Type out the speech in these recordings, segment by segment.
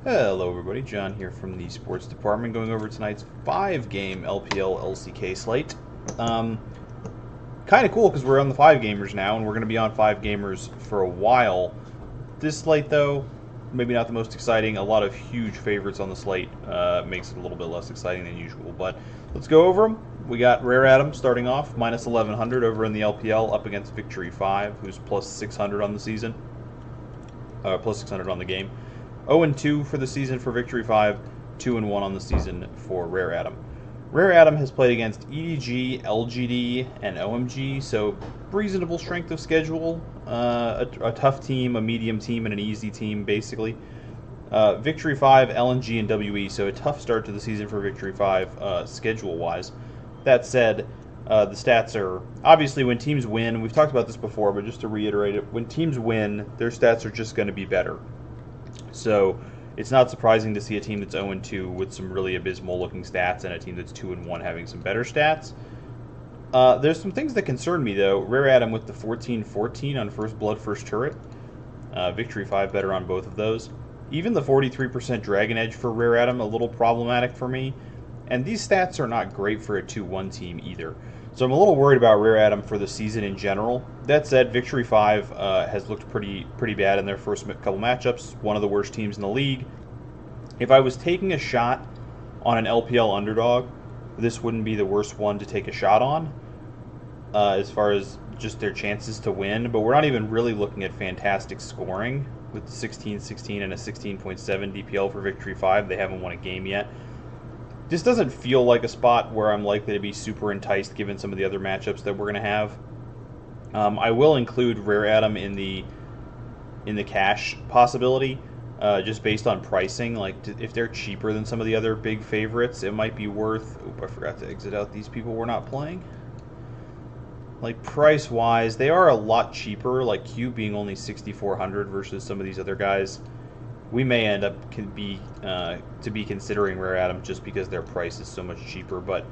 Hello everybody, John here from the sports department going over tonight's 5-game LPL LCK slate. Kind of cool because we're on the 5-gamers now and we're going to be on 5-gamers for a while. This slate though, maybe not the most exciting. A lot of huge favorites on the slate makes it a little bit less exciting than usual, but let's go over them. We got Rare Adam starting off, minus 1100 over in the LPL up against Victory 5, who's plus 600 on the season, plus 600 on the game. 0-2 for the season for Victory 5, 2-1 on the season for Rare Adam. Rare Adam has played against EDG, LGD, and OMG, so reasonable strength of schedule. A tough team, a medium team, and an easy team, basically. Victory 5, LNG, and WE, so a tough start to the season for Victory 5 schedule-wise. That said, the stats are, obviously when teams win, we've talked about this before, but just to reiterate it, when teams win, their stats are just going to be better. So it's not surprising to see a team that's 0-2 with some really abysmal looking stats and a team that's 2-1 having some better stats. There's some things that concern me though. Rare Adam with the 14-14 on First Blood, First Turret. Victory 5 better on both of those. Even the 43% Dragon Edge for Rare Adam, a little problematic for me. And these stats are not great for a 2-1 team either. So I'm a little worried about Rare Adam for the season in general. That said, Victory 5 has looked pretty bad in their first couple matchups. One of the worst teams in the league. If I was taking a shot on an LPL underdog, this wouldn't be the worst one to take a shot on as far as just their chances to win. But we're not even really looking at fantastic scoring with 16-16 and a 16.7 DPL for Victory 5. They haven't won a game yet. This doesn't feel like a spot where I'm likely to be super enticed given some of the other matchups that we're going to have. I will include Rare Adam in the cash possibility, just based on pricing. Like, if they're cheaper than some of the other big favorites, it might be worth... Oop, I forgot to exit out these people we're not playing. Like, price-wise, they are a lot cheaper, like Q being only 6,400 versus some of these other guys. We may end up to be considering Rare Adam just because their price is so much cheaper, but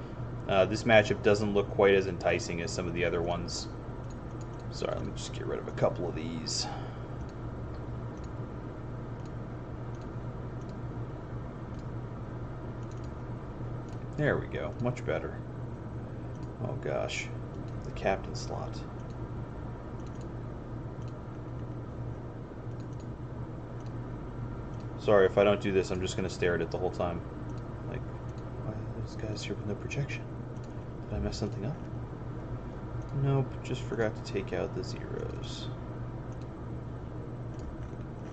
this matchup doesn't look quite as enticing as some of the other ones. Sorry, let me just get rid of a couple of these. There we go, much better. Oh gosh, the captain slot. Sorry, if I don't do this, I'm just going to stare at it the whole time. Like, why are those guys here with no projection? Did I mess something up? Nope, just forgot to take out the zeros.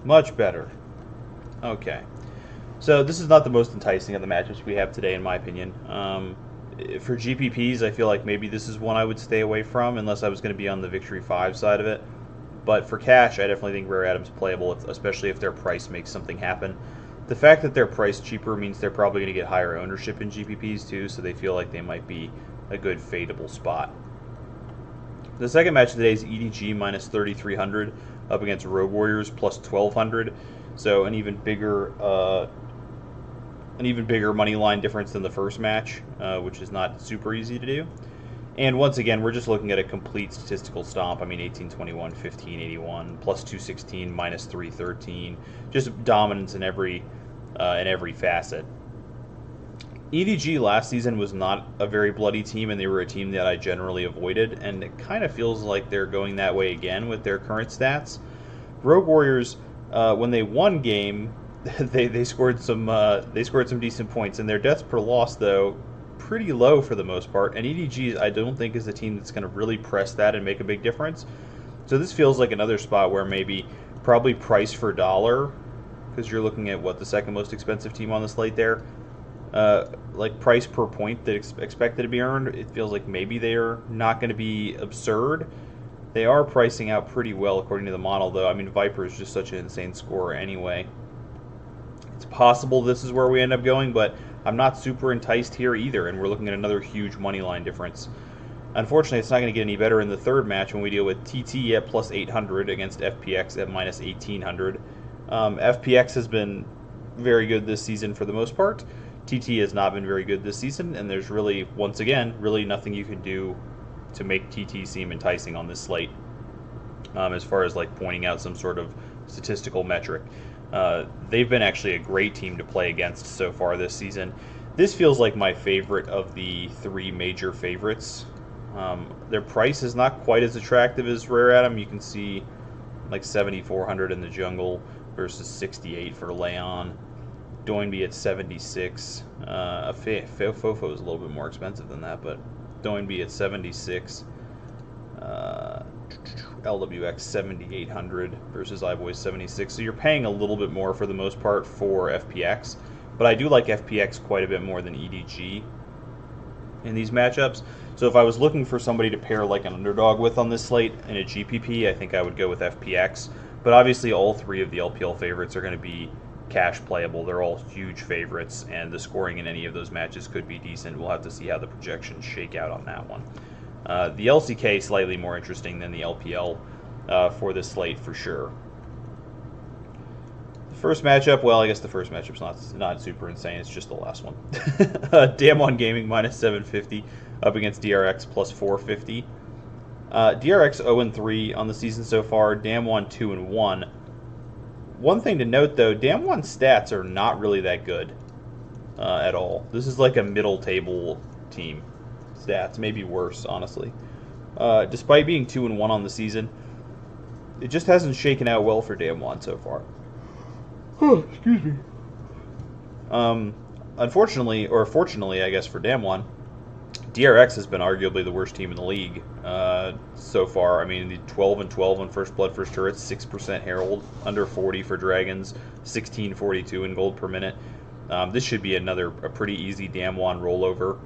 Much better. Okay. So this is not the most enticing of the matchups we have today, in my opinion. For GPPs, I feel like maybe this is one I would stay away from, unless I was going to be on the Victory 5 side of it. But for cash, I definitely think Rare Adam's playable, especially if their price makes something happen. The fact that they're priced cheaper means they're probably going to get higher ownership in GPPs too, so they feel like they might be a good fadeable spot. The second match today is EDG minus 3,300 up against Rogue Warriors plus 1,200, so an even bigger money line difference than the first match, which is not super easy to do. And once again, we're just looking at a complete statistical stomp. I mean, 1821, 1581, plus 216, minus 313. Just dominance in every facet. EDG last season was not a very bloody team, and they were a team that I generally avoided. And it kind of feels like they're going that way again with their current stats. Rogue Warriors, when they won game, they scored some decent points, and their deaths per loss though, pretty low for the most part, and EDG I don't think is a team that's going to really press that and make a big difference. So this feels like another spot where maybe probably price for dollar, because you're looking at what, the second most expensive team on the slate there, like price per point that expected to be earned. It feels like maybe they're not going to be absurd. They are pricing out pretty well according to the model though. I mean, Viper is just such an insane scorer anyway. It's possible this is where we end up going, but I'm not super enticed here either, and we're looking at another huge money line difference. Unfortunately, it's not going to get any better in the third match when we deal with TT at plus 800 against FPX at minus 1800. FPX has been very good this season for the most part. TT has not been very good this season, and there's really, once again, really nothing you can do to make TT seem enticing on this slate, as far as like pointing out some sort of statistical metric. They've been actually a great team to play against so far this season. This feels like my favorite of the three major favorites. Their price is not quite as attractive as Rare Atom. You can see like 7,400 in the jungle versus 68 for Leon. Doinby at 76. Fofo is a little bit more expensive than that, but Doinby at 76. LWX 7,800 versus iBoys 76. So you're paying a little bit more for the most part for FPX, but I do like FPX quite a bit more than EDG in these matchups. So if I was looking for somebody to pair like an underdog with on this slate in a GPP, I think I would go with FPX. But obviously all three of the LPL favorites are going to be cash playable. They're all huge favorites, and the scoring in any of those matches could be decent. We'll have to see how the projections shake out on that one. The LCK slightly more interesting than the LPL for this slate for sure. The first matchup, well, I guess the first matchup's not super insane. It's just the last one. Damwon Gaming minus 750 up against DRX plus 450. DRX 0-3 on the season so far. Damwon 2-1. One thing to note though, Damwon's stats are not really that good at all. This is like a middle table team. Stats, maybe worse, honestly. Despite being 2-1 on the season, it just hasn't shaken out well for Damwon so far. Oh, excuse me. Unfortunately, or fortunately, I guess for Damwon, DRX has been arguably the worst team in the league so far. I mean, the 12-12 on First Blood, First Turrets, 6% Herald, under 40 for Dragons, 16.42 in gold per minute. This should be a pretty easy Damwon rollover.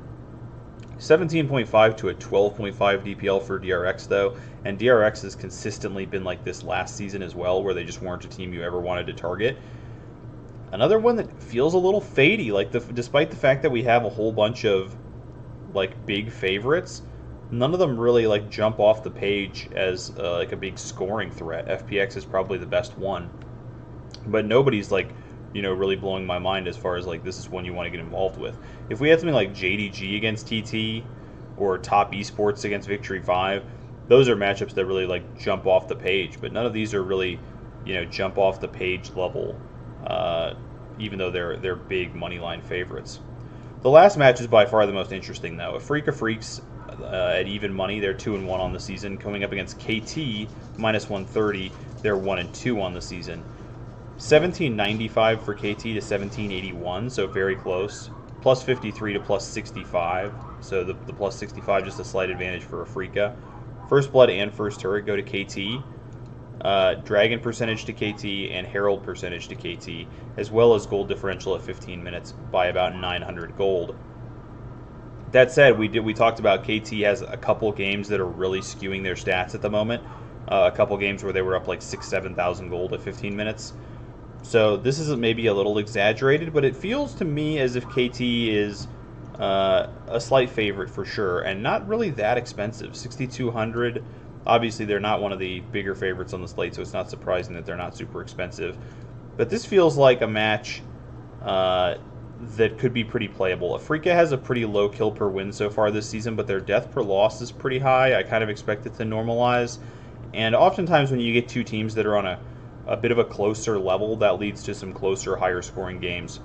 17.5 to a 12.5 DPL for DRX though, and DRX has consistently been like this last season as well, where they just weren't a team you ever wanted to target. Another one that feels a little fadey, like despite the fact that we have a whole bunch of like big favorites, none of them really like jump off the page as like a big scoring threat. FPX is probably the best one, but nobody's like, you know, really blowing my mind as far as like this is one you want to get involved with. If we had something like JDG against TT or Top Esports against Victory 5, those are matchups that really like jump off the page, but none of these are really, you know, jump off the page level, even though they're big moneyline favorites. The last match is by far the most interesting though. Afrika Freaks at even money, they're 2-1 on the season, coming up against KT minus 130, they're 1-2 on the season. 1795 for KT to 1781, so very close. Plus 53 to plus 65, so the plus 65 just a slight advantage for Afrika. First Blood and First Turret go to KT. Dragon percentage to KT and Herald percentage to KT, as well as gold differential at 15 minutes by about 900 gold. That said, we talked about KT has a couple games that are really skewing their stats at the moment. A couple games where they were up like 7,000 gold at 15 minutes. So this is maybe a little exaggerated, but it feels to me as if KT is a slight favorite for sure, and not really that expensive. 6,200. Obviously, they're not one of the bigger favorites on the slate, so it's not surprising that they're not super expensive. But this feels like a match that could be pretty playable. Afrika has a pretty low kill per win so far this season, but their death per loss is pretty high. I kind of expect it to normalize. And oftentimes when you get two teams that are on a bit of a closer level, that leads to some closer, higher scoring games.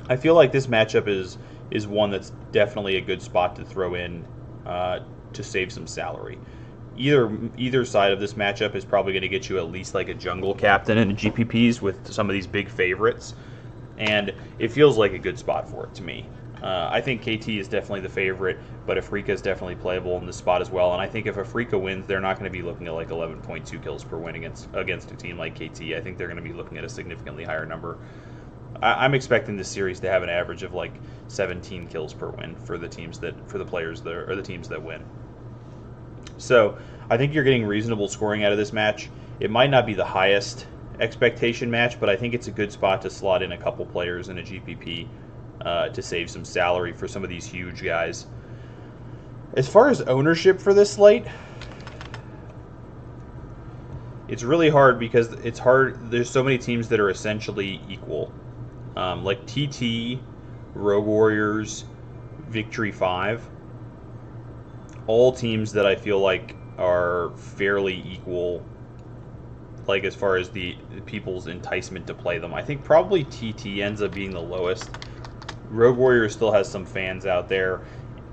I feel like this matchup is one that's definitely a good spot to throw in to save some salary. Either side of this matchup is probably going to get you at least like a jungle captain in GPPs with some of these big favorites, and it feels like a good spot for it to me. I think KT is definitely the favorite, but Afrika is definitely playable in this spot as well. And I think if Afrika wins, they're not going to be looking at like 11.2 kills per win against a team like KT. I think they're going to be looking at a significantly higher number. I'm expecting this series to have an average of like 17 kills per win for the teams that the teams that win. So I think you're getting reasonable scoring out of this match. It might not be the highest expectation match, but I think it's a good spot to slot in a couple players in a GPP to save some salary for some of these huge guys. As far as ownership for this slate, it's really hard because it's hard. There's so many teams that are essentially equal. Like TT, Rogue Warriors, Victory 5. All teams that I feel like are fairly equal like as far as the people's enticement to play them. I think probably TT ends up being the lowest. Rogue Warrior still has some fans out there,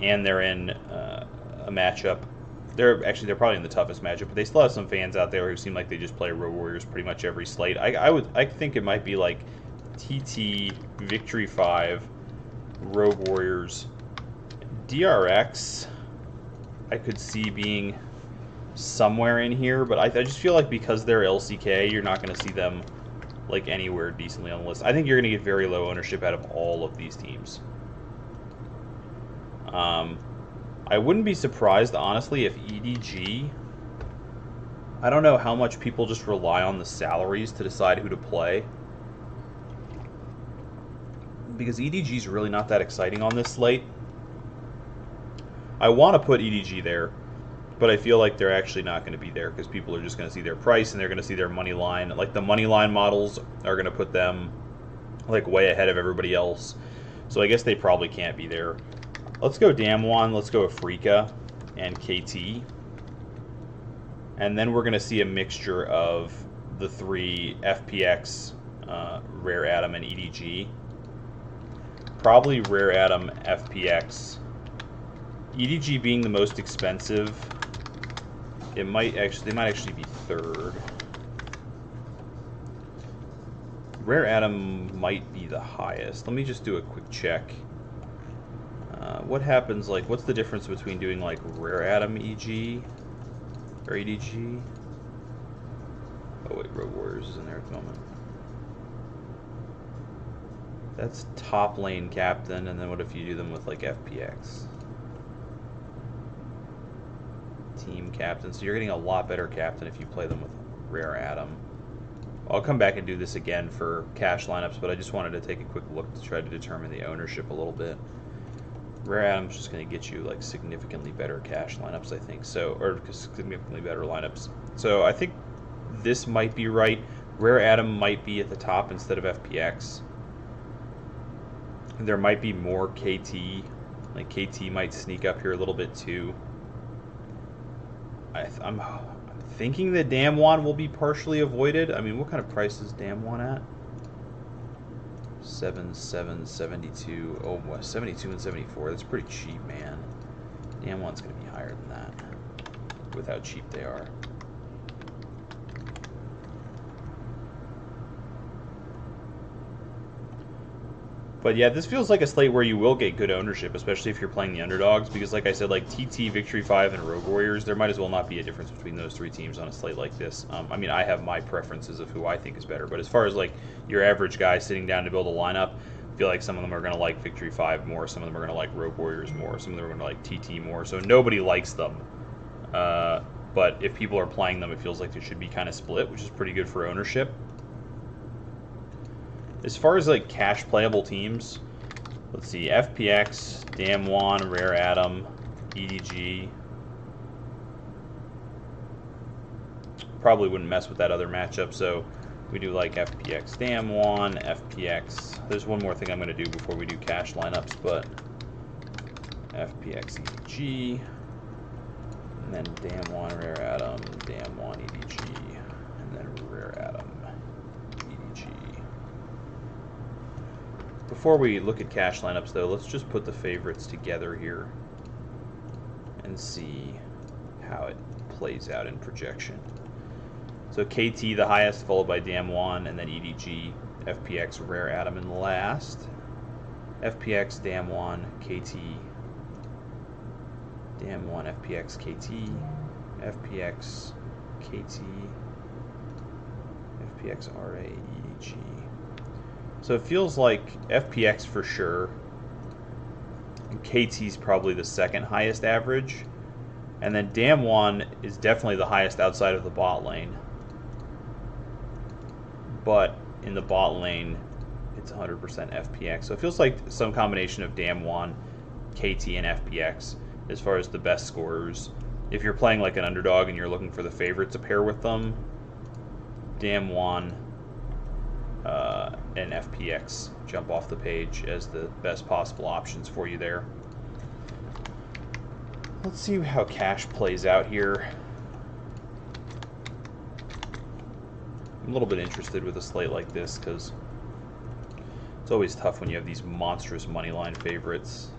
and they're in a matchup. They're probably in the toughest matchup, but they still have some fans out there who seem like they just play Rogue Warriors pretty much every slate. I think it might be like TT, Victory 5, Rogue Warriors, DRX. I could see being somewhere in here, but I just feel like because they're LCK, you're not going to see them like anywhere decently on the list. I think you're going to get very low ownership out of all of these teams. I wouldn't be surprised, honestly, if EDG... I don't know how much people just rely on the salaries to decide who to play. Because EDG's really not that exciting on this slate. I want to put EDG there, but I feel like they're actually not going to be there because people are just going to see their price and they're going to see their money line. Like, the money line models are going to put them like way ahead of everybody else. So I guess they probably can't be there. Let's go Damwon, let's go Afrika and KT. And then we're going to see a mixture of the three, FPX, Rare Atom, and EDG. Probably Rare Atom, FPX. EDG being the most expensive, they might actually be third. Rare Atom might be the highest. Let me just do a quick check. What happens, like, what's the difference between doing, like, Rare Atom EG or EDG? Oh, wait, Rogue Warriors is in there at the moment. That's top lane captain, and then what if you do them with, like, FPX? Team captain, so you're getting a lot better captain if you play them with Rare Atom. I'll come back and do this again for cash lineups, but I just wanted to take a quick look to try to determine the ownership a little bit. Rare Atom's just going to get you like significantly better cash lineups, I think. So, or significantly better lineups. So I think this might be right. Rare Atom might be at the top instead of FPX. There might be more KT. Like KT might sneak up here a little bit too. I'm thinking that Damwon will be partially avoided. I mean, what kind of price is Damwon at? 72. Oh, 72 and 74. That's pretty cheap, man. Damwon's going to be higher than that with how cheap they are. But yeah, this feels like a slate where you will get good ownership, especially if you're playing the underdogs, because like I said, like TT, Victory 5, and Rogue Warriors, there might as well not be a difference between those three teams on a slate like this. I mean, I have my preferences of who I think is better, but as far as like your average guy sitting down to build a lineup, I feel like some of them are going to like Victory 5 more, some of them are going to like Rogue Warriors more, some of them are going to like TT more, so nobody likes them. But if people are playing them, it feels like they should be kind of split, which is pretty good for ownership. As far as like cash playable teams, let's see, FPX, Damwon, Rare Atom, EDG. Probably wouldn't mess with that other matchup, so we do like FPX, Damwon, FPX. There's one more thing I'm going to do before we do cash lineups, but FPX, EDG, and then Damwon, Rare Atom, Damwon, EDG, and then Rare Atom, EDG. Before we look at cash lineups, though, let's just put the favorites together here and see how it plays out in projection. So KT the highest, followed by Damwon, and then EDG, FPX, Rare Atom in last. FPX, Damwon, KT, Damwon, FPX, KT, FPX, KT, FPX, RA, EDG. So it feels like FPX for sure, and KT's probably the second highest average, and then Damwon is definitely the highest outside of the bot lane. But in the bot lane, it's 100% FPX. So it feels like some combination of Damwon, KT, and FPX as far as the best scorers. If you're playing like an underdog and you're looking for the favorite to pair with them, Damwon and FPX jump off the page as the best possible options for you there. Let's see how cash plays out here. I'm a little bit interested with a slate like this because it's always tough when you have these monstrous moneyline favorites.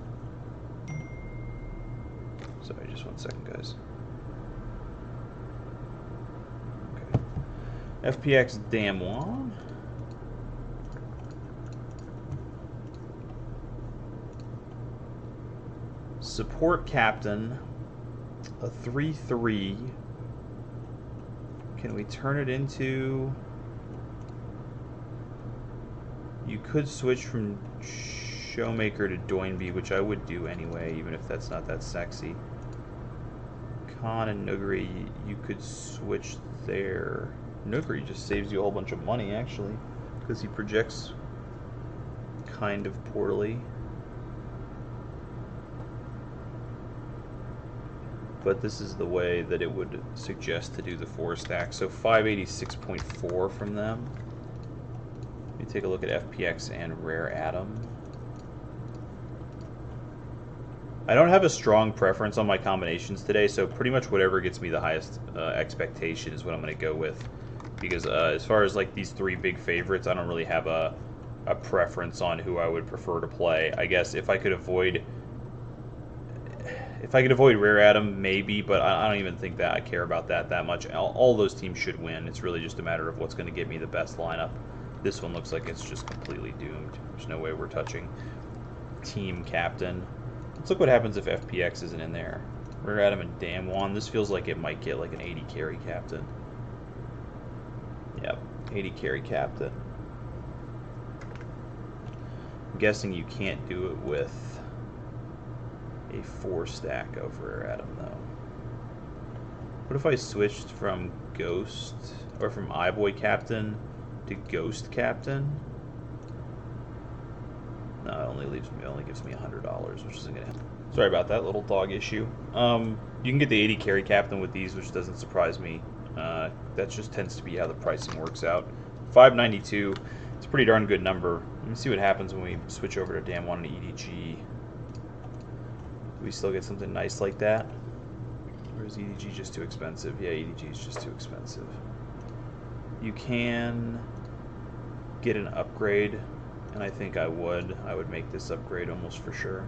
Sorry, just 1 second, guys. Okay. FPX Damwon. Support captain, a 3/3. Can we turn it into... You could switch from Showmaker to Doinby, which I would do anyway, even if that's not that sexy. Khan and Nuguri, you could switch there. Nuguri just saves you a whole bunch of money, actually, because he projects kind of poorly. But this is the way that it would suggest to do the 4 stack. So 586.4 from them. Let me take a look at FPX and Rare Atom. I don't have a strong preference on my combinations today, so pretty much whatever gets me the highest expectation is what I'm going to go with. Because as far as like these 3 big favorites, I don't really have a preference on who I would prefer to play. I guess if I could avoid Rare Atom, maybe, but I don't even think that I care about that much. All those teams should win. It's really just a matter of what's going to get me the best lineup. This one looks like it's just completely doomed. There's no way we're touching team captain. Let's look what happens if FPX isn't in there. Rare Atom and Damwon. This feels like it might get like an 80 carry captain. Yep, 80 carry captain. I'm guessing you can't do it with a 4 stack of Rare Atom though. What if I switched from Ghost, or from iBoy captain to Ghost captain? No, it only gives me $100, which isn't gonna happen. Sorry about that little dog issue. You can get the 80 carry captain with these, which doesn't surprise me. That just tends to be how the pricing works out. 592. It's a pretty darn good number. Let me see what happens when we switch over to Damwon and EDG. Do we still get something nice like that? Or is EDG just too expensive? Yeah, EDG is just too expensive. You can get an upgrade, and I think I would. I would make this upgrade almost for sure.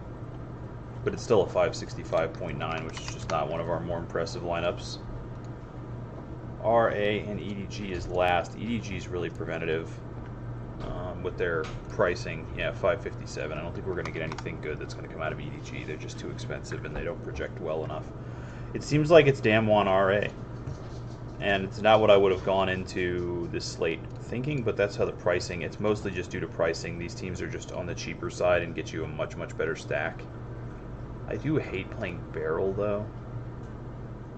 But it's still a 565.9, which is just not one of our more impressive lineups. RA and EDG is last. EDG is really preventative with their pricing. Yeah, 557. I don't think we're going to get anything good that's going to come out of EDG. They're just too expensive and they don't project well enough. It seems like it's Damwon RA. And it's not what I would have gone into this slate thinking, but that's how the pricing, it's mostly just due to pricing. These teams are just on the cheaper side and get you a much, much better stack. I do hate playing Barrel, though.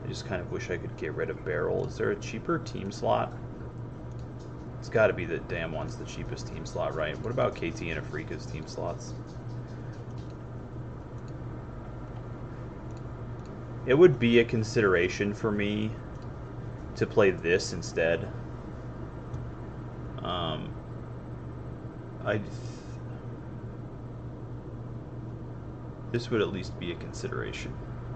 I just kind of wish I could get rid of Barrel. Is there a cheaper team slot? It's got to be that Damwon's the cheapest team slot, right? What about KT and Afrika's team slots? It would be a consideration for me to play this instead. This would at least be a consideration.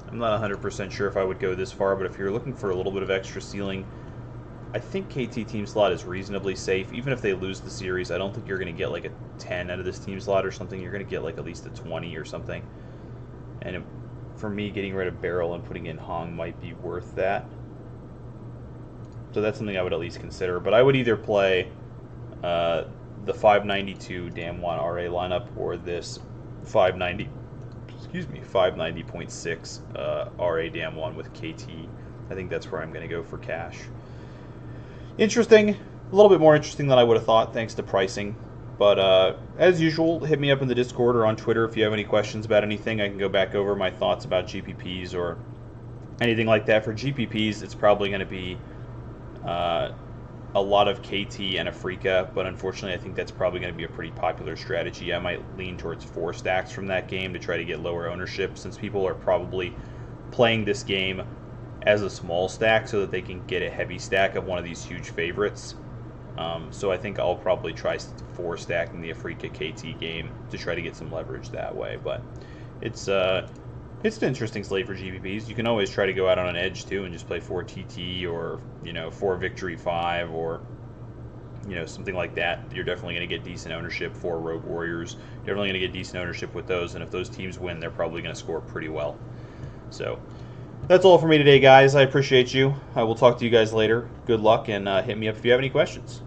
I'm not 100% sure if I would go this far, but if you're looking for a little bit of extra ceiling, I think KT team slot is reasonably safe. Even if they lose the series, I don't think you're going to get like a 10 out of this team slot or something. You're going to get like at least a 20 or something. And for me, getting rid of Barrel and putting in Hong might be worth that. So that's something I would at least consider. But I would either play the 592 Damwon RA lineup or this 590.6 RA Damwon with KT. I think that's where I'm going to go for cash. Interesting. A little bit more interesting than I would have thought, thanks to pricing. But as usual, hit me up in the Discord or on Twitter if you have any questions about anything. I can go back over my thoughts about GPPs or anything like that. For GPPs, it's probably going to be a lot of KT and Afrika, but unfortunately I think that's probably going to be a pretty popular strategy. I might lean towards 4 stacks from that game to try to get lower ownership, since people are probably playing this game as a small stack so that they can get a heavy stack of one of these huge favorites. So I think I'll probably try 4 stacking the Afrika KT game to try to get some leverage that way. But it's an interesting slate for GPPs. You can always try to go out on an edge too and just play 4 TT or 4 Victory 5 or something like that, you're definitely going to get decent ownership for Rogue Warriors. You're definitely going to get decent ownership with those, and if those teams win, they're probably going to score pretty well. So that's all for me today, guys. I appreciate you. I will talk to you guys later. Good luck, and hit me up if you have any questions.